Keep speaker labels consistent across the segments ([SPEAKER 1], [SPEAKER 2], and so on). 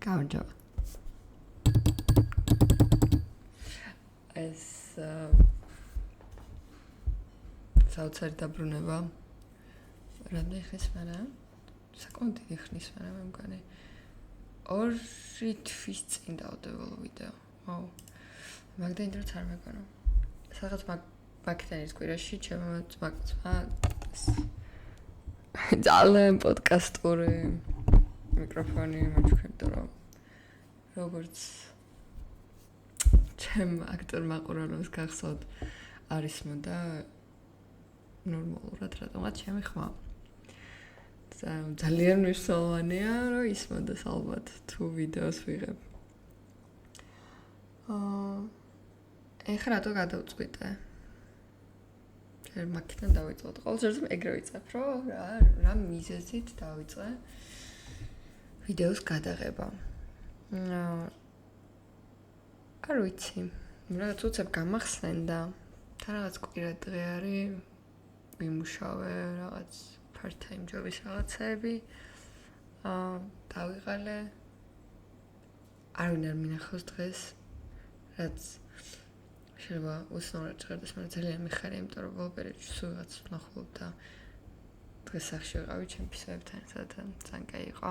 [SPEAKER 1] გამარჯობა. ეს საოცარი დაბრუნება. რამდენი ხნის მერე? საკმაოდ დიდი ხნის მერე მე მგონი. 2 თვის წინ დავდებულ ვიდეო. აუ. მაგდენ დროც არ მეგონა. სადღაც მაგდენ ის კვირაში ჩემო ძმაკაცმა ძალიან პოდკასტური მიკროფონი მოჩქრებდა რომ როგორც ჩემ აქტორ მაყურებლებს გახსოვთ არის მოდა ნორმალურად რატომაც ჩემი ხმა ძალიან მნიშვნელოვანია რომ ისმოდეს ალბათ თუ ვიდეოს ვიღებ ეხლა რატო გადავწყვიტე მაგიდან დავიწყოთ ყოველ შემთხვევაში ეგრე ვიწებ რომ რა მიზეზით დავიწყე ვიდეოს გადაღება არ ვიცი რაღაც უცებ გამახსენდა და რაღაც კვირა დღე არის ვიმუშავე რაღაც part time jobs რაღაცები დავიღალე არ ვინ არ მინახავს დღეს რაც შეიძლება უცნაურად ჟღერდეს მაგრამ ძალიან მიხარია იმიტომ რომ ბოლო პერიოდში სულ რაღაც ვნახულობ და დღეს სახში ვიყავი ჩემ ფისოებთან ერთად ძალიან კაი იყო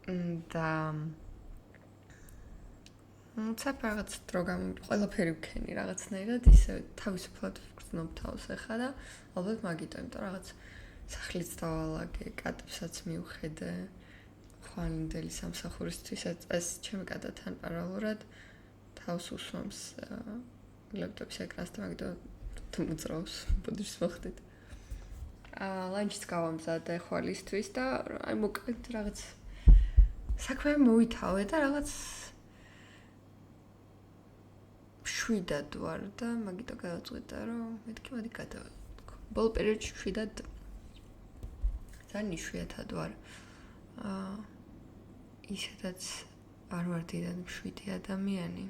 [SPEAKER 1] და რაღაც დრო ყველაფერი ვქენი რაღაცნაირად ისე თავისუფლად ვგრძნობ თავს ახლა და ალბათ მაგიტო იმიტომ რაღაც სახლიც დავალაგე კატებსაც მივხედე ხვალინდელი სამსახურისთვის ეს ჩემი კატათან პარალელურად თავს უსვამს ლეპტოპის ეკრანს და მაგიტო მოძრაობს ბოდიშს მოხდით ლანჩს გავამზადე ხვალისთვის და აი მოკლედ რაღაც საქმე მოითავე და რაღაც შვიდად ვარ და მაგიტო გადავწყვიტე რომ მეთქი მოდი გადავიდე. ბოლო პერიოდში შვიდად ძალიან იშვიათად ვარ. ისედაც არ ვარ დიდად მშვიდი ადამიანი.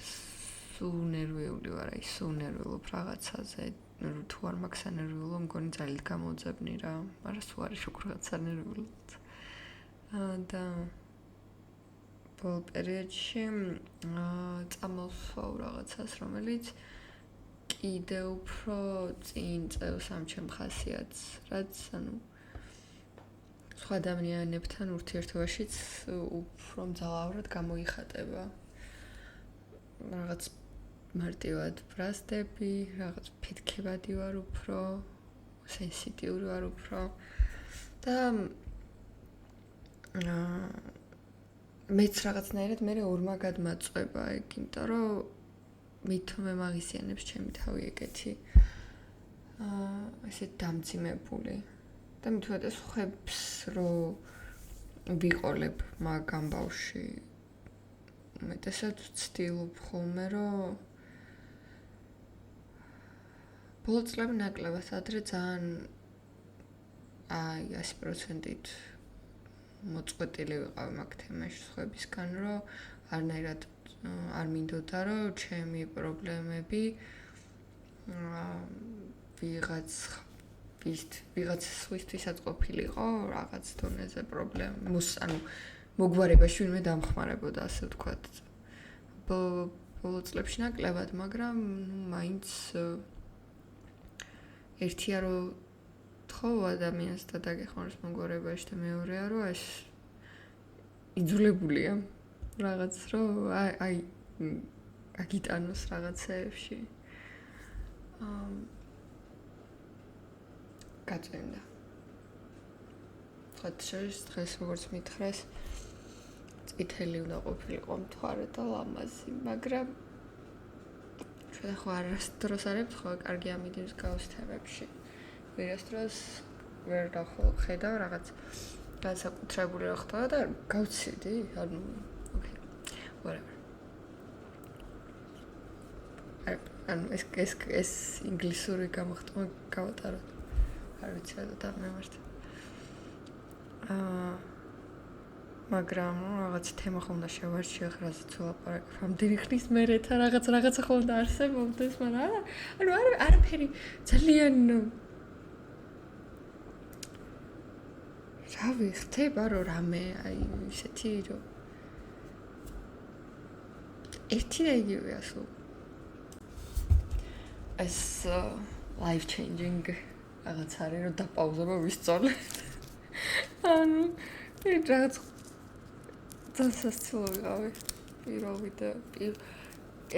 [SPEAKER 1] სულ ნერვიული ვარ, აი სულ ნერვიულობ რაღაცაზე. თუ არ მაქვს ანერვიულო, მგონი ძალით გამოძებნი რა. მაგრამ სულ არის უფრო რაღაცა ნერვიულობ. და ბოლო პერიოდში წამოვსვავ რაღაცას, რომელიც კიდევ უფრო წინ წევს ამ ჩემ ხასიათს, რაც ანუ სხვა ადამიანებთან ურთიერთობაშიც უფრო მძლავრად გამოიხატება. რაღაც მარტივად ბრაზდები, რაღაც ფეთქებადი ვარ უფრო, სენსიტიური ვარ უფრო და მეც რაღაცნაირად მე ორმაგად მაწვება ეგ, იმიტომ რომ მithome მაგისიანებს ჩემი თავი ეგეთი ესე დამძიმებული და მithome ხებს რომ ვიყოლებ მაგ ამბავში მეტესად ვცდილობ ხოლმე რომ ბოლო წლები ნაკლებად ადრე ძალიან აი 100%-ით მოწყვეტილი ვიყავი მაგ თემაში სხვებისგან, რომ არნაირად არ მინდოდა, რომ ჩემი პრობლემები ვიღაც სხვისთვისაც ყოფილიყო, რაღაც დონეზე პრობლემას, ანუ მოგვარებაში ვინმე დამხმარებოდა, ასე ვთქვათ. ბოლო წლებში ნაკლებად, მაგრამ მაინც ერთია რომ ხო ადამიანს და დაგეხმაროს მოგვარებაში და მეორეა რომ ეს იძულებულია რაღაც რომ აი აგიტანოს რაღაცეებში გაწევდა ხათშეს დღეს როგორც მითხრეს წითელი უნდა ყოფილიყო მთვარე და ლამაზი მაგრამ ჩვენ ხო არასდროს არებთ ხო კარგი ამიდის გავს თემებში ვერასდროს ვერ ხედავ რაღაც განსაკუთრებული რა ხდება და გავცივდი ანუ ოკეი whatever ანუ ეს ინგლისური გამოხტმა გავატაროთ არ ვიცი და მემართ მაგრამ რაღაც თემა ხონდა შევარჩიე ხრაზეც ვლაპარაკებ ამდენი ხნის მერეთა რაღაცა ხონდა არსებობდეს მაგრამ ანუ არაფერი ძალიან რავი, ხდება რომ რამე აი ისეთი რომ ერთი და იგივეა სულ. ეს life changing რაღაც არის რომ დაპაუზება ვისწავლე. ანუ რაღაც დასასწრო ვიყავი. პირველი და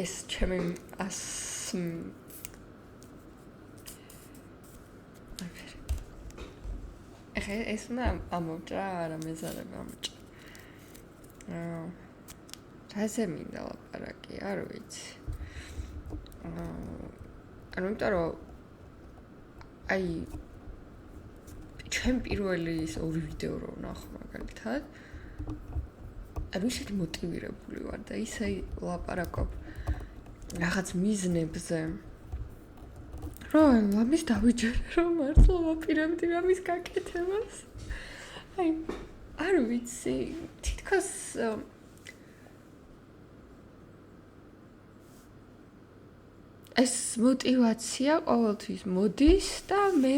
[SPEAKER 1] ეს ჩემი ეს ამოჭრა არა მეზარე ამოჭრა. რაზე მინდა ლაპარაკი, არ ვიცი. ანუ იმიტომ რომ აი ჩემ პირველი ის ორი ვიდეო რო ვნახო მაგალითად ანუ ისეთი მოტივირებული ვარ და ისე ლაპარაკობ რაღაც მიზნებზე რომ ამის დავიჯერე რომ მართლა ვაპირებდი ამის გაკეთებას აი არ ვიცი თითქოს ეს мотивация ყოველთვის მოდის და მე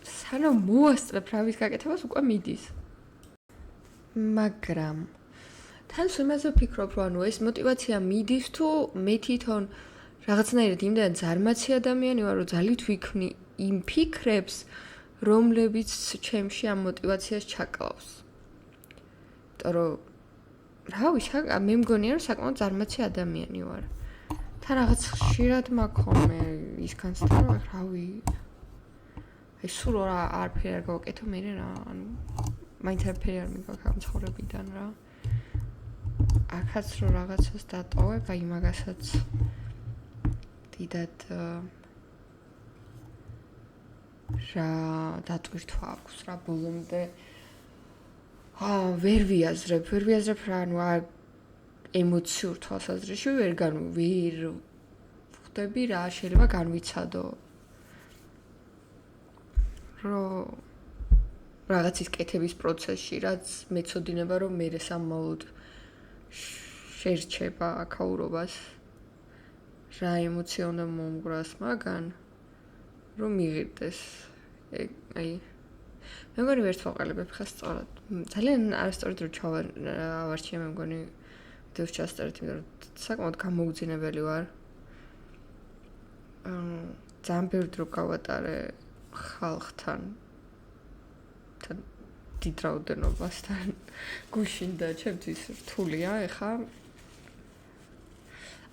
[SPEAKER 1] სანამ მოვასწრებ რავის გაკეთებას უკვე მიდის. მაგრამ თან შემაზე ვფიქრობ, რომ ანუ ეს мотивация მიდის თუ მე თვითონ რაღაცნაირად იმდან ზარმაცი ადამიანი ვარ, რომ ძალით ვიქმნი იმ ფიქრებს, რომლებიც ჩემში ამ мотивациას ჩაკლავს. იმიტომ რომ რავი, მე მგონია რომ საკმაოდ ზარმაცი ადამიანი ვარ. თან რაღაც ხშირად მაქვს ის განცდა რომ რავი აი სულ არაფერი არ გავაკეთო მე რა ანუ მაინც არაფერი არ მიგაქვს ამ ცხოვრებიდან რა აქაც რომ რაღაცას დატოვებ აი მაგასაც დიდად რა დატვირთვა აქვს რა ბოლომდე ვერ ვიაზრებ რა ანუ ემოციურ თვალსაზრისში ვერ ხვდები რა შეიძლება განვიცადო რომ რაღაცის კეთების პროცესში რაც მეცოდინება რომ მე სამმაოდ შერჩება აქაურობას რა ემოცია უნდა მომგვრას მაგან რომ მიღირდეს აი მე მგონი ვერც ვაყალიბებ ხა სწორად ძალიან არასწორად რომ ჩავარჩიე მე მგონი ვიდეოს ჩასწერეთ იმიტომ რომ საკმაოდ გამოუძინებელი ვარ ძალიან ბევრ დრო გავატარე ხალხთან დიდ რაოდენობასთან გუშინ და ჩემთვის რთულია ეხა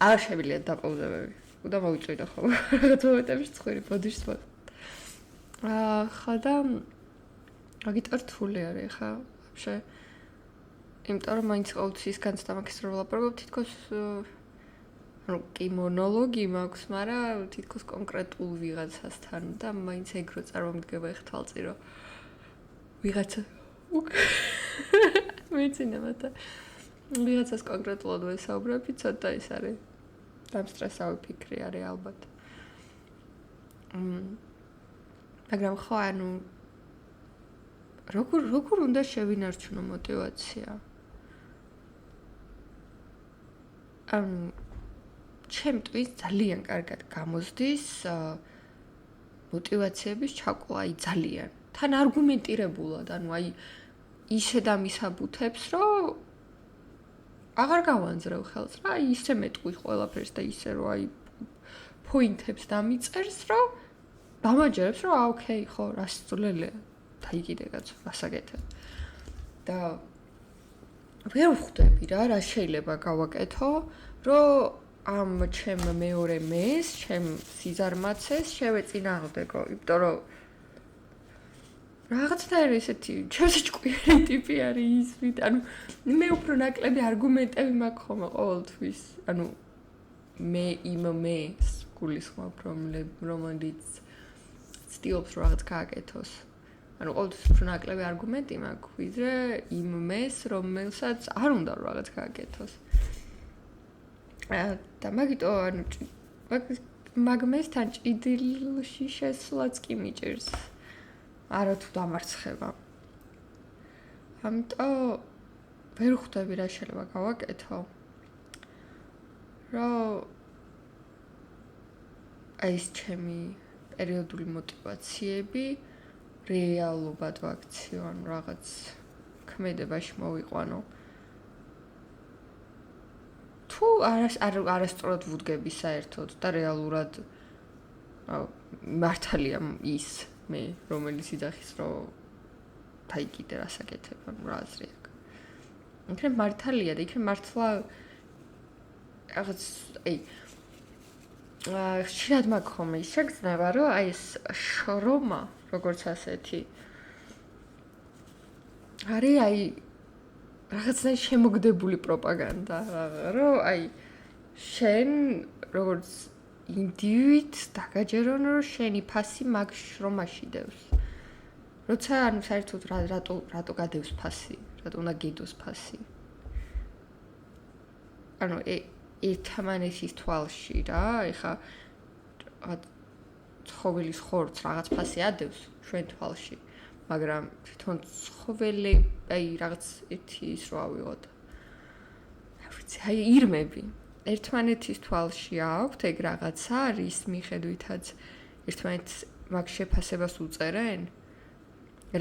[SPEAKER 1] არ შემიძლია დაპაუზებები უნდა მოვიწვიდო ხოლმე რაღაც მომენტებში ცხვირი ბოდიშს ვარ ხა და აგიტ რთული არის ეხა ვაფშე იმიტომ რომ მაინც ყოველთვის ის განცდა მაქვს რომ ვლაპარაკობ თითქოს ანუ კი მონოლოგი მაქვს, მაგრამ თითქოს კონკრეტულ ვიღაცასთან და მაინც ეგ რო წარმომდგება ეხ თვალწი რომ ვიღაცა მეცინება და ვიღაცას კონკრეტულად ვესაუბრები, ცოტა ის არის დამსტრესავი ფიქრი არის ალბათ. მაგრამ ხო ანუ როგორ უნდა შევინარჩუნო мотивация? ანუ ჩემთვის ძალიან კარგად გამოსდის мотивациების ჩაკლა, აი ძალიან. თან არგუმენტირებულად, ანუ აი ისე დამისაბუთებს, რომ აღარ გავანძრევ ხელს რა, აი ისე მეტყვი ყველაფერს და ისე რომ აი პოინტებს დამიწერს, რომ დამაჯერებს, რომ ოკეი, ხო, რა სწულელია. დაი კიდე კაცო, გასაგეთებ. და ვერ ვხვდები რა შეიძლება გავაკეთო, რომ ამ ჩემ მეორე მეს, ჩემ სიზარმაცეს შევეწინააღმდეგო, იმიტომ რომ რაღაცნაირი ესეთი ჩემს ჭკვიანი ტიპი არის ის ვით, ანუ მე უფრო ნაკლები არგუმენტები მაქვს ხოლმე ყოველთვის, ანუ მე იმ მეს გულისხმობ რომელიც ცდილობს რაღაც გააკეთოს. ანუ ყოველთვის უფრო ნაკლები არგუმენტი მაქვს, ვიდრე იმ მეს, რომელსაც არ უნდა რაღაც გააკეთოს. და მაგიტო ანუ მაგმესთან ჭიდილში შესვლაც კი მიჭირს. არა თუ დამარცხება. ამიტომ ვერ ხვდები რა შეიძლება გავაკეთო. რომ აი ეს ჩემი პერიოდული мотивациები რეალობად ვაქციო, ან რაღაც ქმედებაში მოვიყვანო. თუ არასწორად ვუდგები საერთოდ და რეალურად მართალია ის მე, რომელიც იძახის, რომ თაი კიდე რასაკეთებ, ანუ რა აზრი აქვს. იქნებ მართალია და იქნებ მართლა რაღაც ხშირად მაქვს ხოლმე ის შეგრძნება, რომ აი ეს შრომა, როგორც ასეთი, არის აი რაღაცნაირი შემოგდებული პროპაგანდა, რომ აი შენ როგორც ინდივიდს დაგაჯერონ, რომ შენი ფასი მაგ შრომაში დევს. როცა ანუ საერთოდ რატო გადევს ფასი? რატო უნდა გიდოს ფასი? ანუ ერთმანეთის თვალში რა, ეხა ცხოველის ხორცს რაღაც ფასი ადევს ჩვენ თვალში, მაგრამ თვითონ ცხოველი, აი რაღაც ერთი ის რო ავიღოთ. არ ვიცი, აი ირმები ერთმანეთის თვალში აქვთ ეგ რაღაცა, რის მიხედვითაც ერთმანეთს მაგ შეფასებას უწერენ,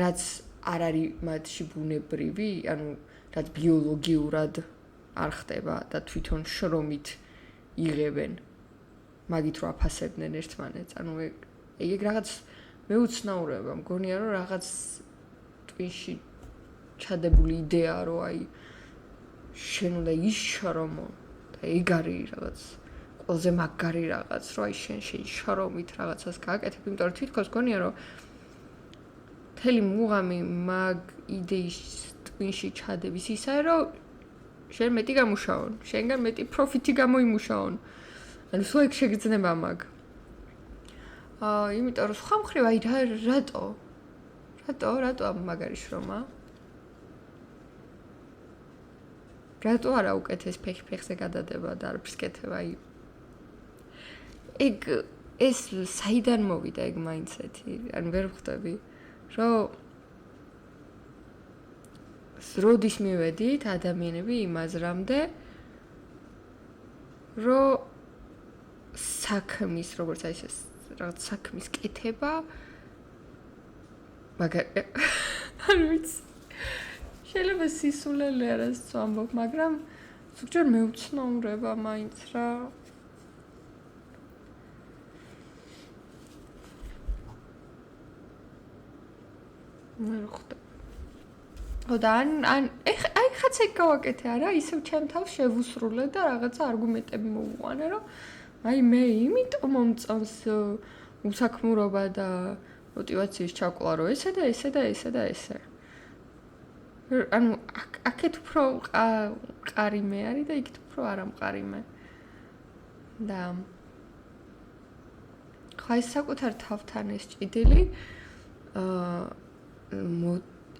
[SPEAKER 1] რაც არ არის მათში ბუნებრივი, ანუ რაც ბიოლოგიურად არ ხდება და თვითონ შრომით იღებენ მაგით რო აფასებდნენ ერთმანეთს. ანუ ეგ რაღაც მეუცნაურება, მგონია რომ რაღაც ტვინში ჩადებული იდეა, რომ აი შენ უნდა იშრომო და ეგ არის რაღაც ყველაზე მაგარი რაღაც, რომ აი შენ შრომით რაღაცას გააკეთებ, იმიტომ რომ თვითონ გონია რომ მთელი მუღამი მაგ იდეის ტვინში ჩადების ისაა, რომ შენ მეტი გამუშაონ, შენგან მეტი პროფიტი გამოიმუშაონ. ანუ სულ ეგ შეგრძნება მაგ. იმიტომ რომ სხვა მხრივ აი რატო ამ მაგარი შრომა? რატო არა უკეთეს ფეხზე გადადება და არ ფსკეთება აი ეგ ეს საიდან მოვიდა ეგ მაინდსეტი? ანუ ვერ ხვდები, რომ როდის მივედით ადამიანები იმ აზრამდე, რომ საქმის, როგორც აი ეს რაღაც საქმის კეთება არ ვიცი. შეიძლება სისულელე არის ვამბობ, მაგრამ ზოგჯერ მეუცნაურება მაინც რა. ვერ ხვდები. და ან აი ხაც ეგ გავაკეთე არა, ისევ ჩემ თავს შევუსრულე და რაღაცა არგუმენტები მოვუყანე, რომ აი მე იმიტომ მომწონს უსაქმურობა და мотиваციის ჩაკლა, რომ ესე და ესე და ესე და ესე. ანუ აქეთ უფრო ყარიმე არის და იქით უფრო არა მყარიმე. და ხა ეს საკუთარ თავთან ეს ჭიდილი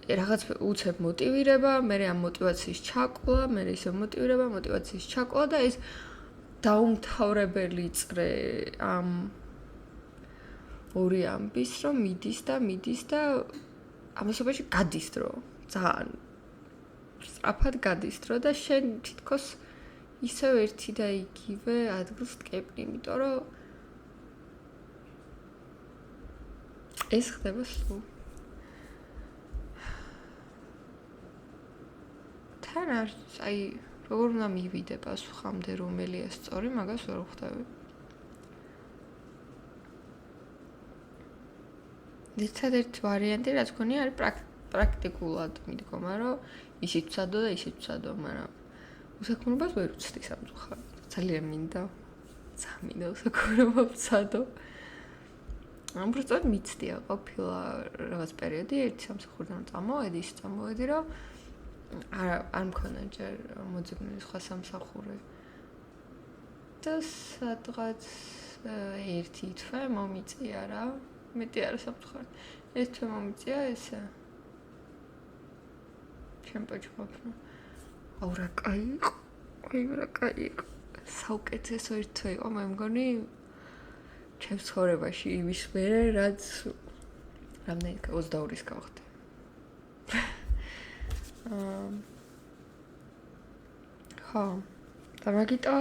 [SPEAKER 1] რაღაც უცებ მოტივირება, მე ამ мотиваციის ჩაკლა, მე ისე მოტივირება, мотиваციის ჩაკლა და ეს დაუმთავრებელი წრე ამ ორი ამბის, რომ მიდის და ამასობაში გადის დრო. ძალიან სწრაფად გადის დრო და შენ თითქოს ისევ ერთი და იგივე ადგილს დგები, იმიტომ რომ ეს ხდება სულ. თან აი როგორ უნდა მივიდე პასუხამდე, რომელია სწორი, მაგას ვერ ხვდები. ერთადერთი ვარიანტი, რაც გქონია, არის პრაქტიკულად მიდგომა, რომ ისიც ვცადო და ისიც ვცადო, მაგრამ უსაქმრობას ვერ ვცდი სამწუხაროდ. ძალიან მინდა უსაქმრობა ვცადო. უბრალოდ მიცდია ყოფილა რაღაც პერიოდი, ერთი სამსახურიდან წამოვედი, რომ არ მქონა ჯერ მოძებნილი სხვა სამსახური. და სადღაც ერთი თვე მომიწია რა. მეტი არა სამწუხაროდ. ეს თვე მომიწია ესე. შემპოჭყოფნა. აუ რა კაი იყო. საუკეთესო ერთ თვე იყო, მე მგონი ჩემს ცხოვრებაში იმის მერე, რაც რამდენი 22-ის გავხდი. ხო, და მაგიტო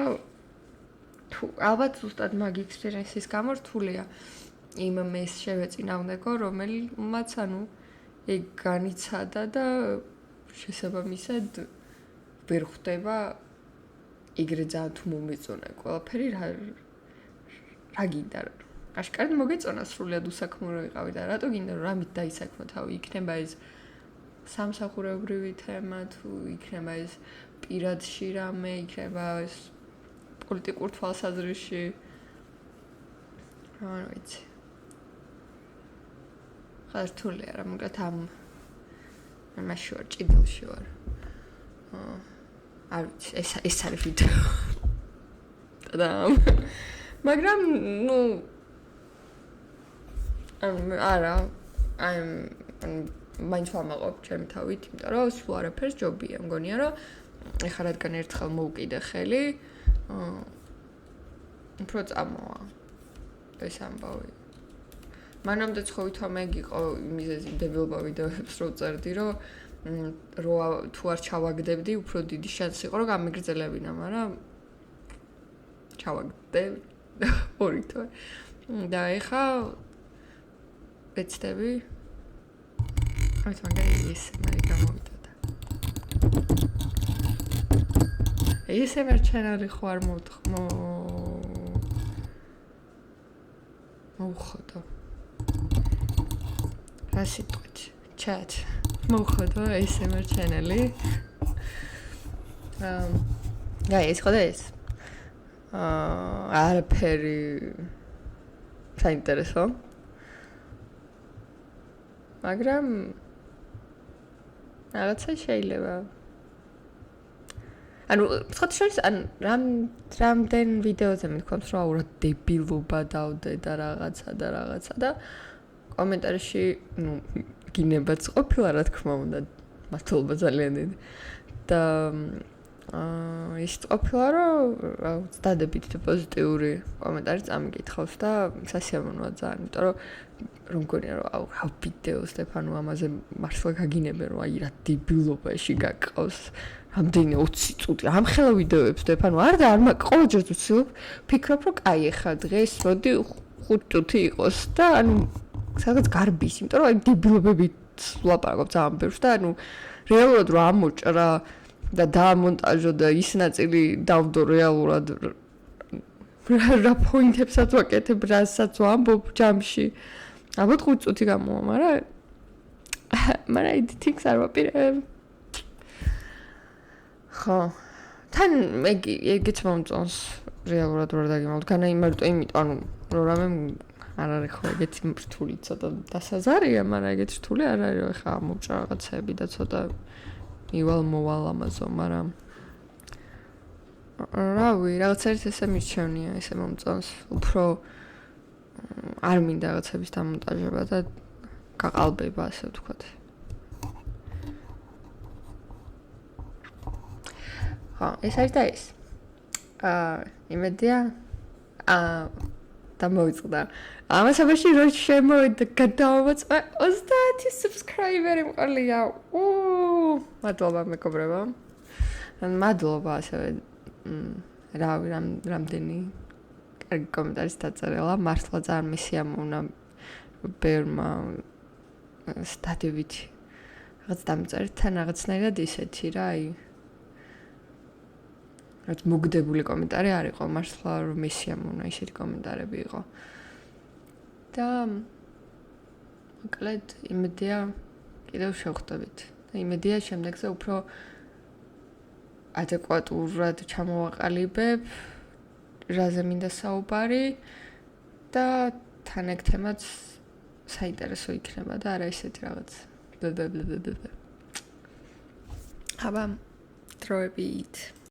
[SPEAKER 1] თუ ალბათ ზუსტად მაგ ექსპერიენსის გამო რთულია იმ მეს შევეწინააღმდეგო, რომელმაც ეგ განიცადა და შესაბამისად ვერ ხვდება იგრე ძალიან თუ მომეწონა ყველაფერი რა გინდა აშკარად მოგეწონა სრულად უსაქმო რო იყავი და რატო გინდა რომ რამით დაისაქმო თავი იქნება ეს სამსახურებრივი თემა თუ იქნება ეს პირადში რამე იქნება ეს პოლიტიკურ თვალსაზრისში რა ვიცი ხართული არა მოკლედ ამაში ვარ ჭიდილში ვარ არ ვიცი ეს არის ვიდეო და მაგრამ ნუ არა მაინც ვამაყობ ჩემი თავით იმიტომ რომ სულ არაფერს ჯობია მგონია რომ ეხლა რადგან ერთხელ მოვკიდე ხელი უფრო წამოვა ეს ამბავი მანამდე ხოვითო მე იყო მიზეზი დებილობა ვიდეოებს რო წერდი რომ თუ არ ჩავაგდებდი უფრო დიდი შანსი იყო რომ გამიგრძელებინა მაგრამ ჩავაგდებ ორი თვე და ეხა ვეცდები აი მაგარი ის მე გამოვიდა ASMR channel-ი ხო არ მოუხოდო რა სიტყვით chat მოუხოდო ASMR channel-ი ეს ხო და ეს არაფერი საინტერესო მაგრამ რაღაცა შეიძლება ანუ ხოთშორის ან რამდენ ვიდეოზე მithქვამს რომ აუра დებილობა დავდე და რაღაცა და კომენტარში ნუ გინებაც ყოფილა რა თქმა უნდა მართლობა ძალიან დიდი და ის ყოფილა რომ დადებით პოზიტიური კომენტარი წამიკითხავს და სასიამოვნოა ძალიან იმიტომ რომ მგონია რომ აუ რა ვიდეო სტეფანო ამაზე მართლა გაგინებენ რომ აი რა დებილობაში გაკყავს რამდენი 20 წუთი ამ ხელა ვიდეოებს სტეფანო არ და არ ყოველჯერ ვცდილობ ფიქრობ რომ კაი ახლა დღეს მოდი 5 წუთი იყოს და ანუ სადღაც გარბის იმიტომ რომ აი დებილობებით ვლაპარაკობ ძალიან ბევრს და ანუ რეალურად რომ ამოჭრა და დაამონტაჟო და ის ნაწილი დავდო რეალურად რა პოინტებსაც ვაკეთებ რასაც ვამბობ ჯამში ალბათ 5 წუთი გამოვა მაგრამ editing-ს არ ვაპირებ ხო თან ეგეც მომწონს რეალურად რა დაგიმალოთ განაიმარტო იმიტომ ანუ რომ რამე არ არის ხო ეგეთი რთული ცოტა დასაზარია მაგრამ ეგეთი რთული არ არის რომ ხა მომჭრა რაღაცები და ცოტა მოვალ ამაზო, მაგრამ რავი, რაღაც ერთ ესე მირჩევნია, ესე მომწონს, უფრო არ მინდა რაღაცების დამონტაჟება და გაყალბება, ასე ვთქვათ. ხო, ეს არის და ეს. იმედია დამოიწყდა. ამასობაში რო შემოვიდა გადავამოწმა 30 subscriber-ი მყოლია. მადლობა მეგობრებო. მადლობა ასევე რავი რამდენი კარგი კომენტარის დაწერელა. მართლა ძალიან მისიამოვნა ბერმა სტატივით. რაღაც დამწერეთ თან რაღაცნაირად ისეთი რა, აი რაც მოგდებული კომენტარი არ იყო, მართლა რომ მისიამოვნა ისეთი კომენტარები იყო. და მოკლედ იმედია კიდევ შევხვდებით. და იმედია შემდეგზე უფრო ადეკვატურად ჩამოვაყალიბებ რაზე მინდა საუბარი და თან ეგ თემაც საინტერესო იქნება და არა ისეთი რაღაც. აბა დროებით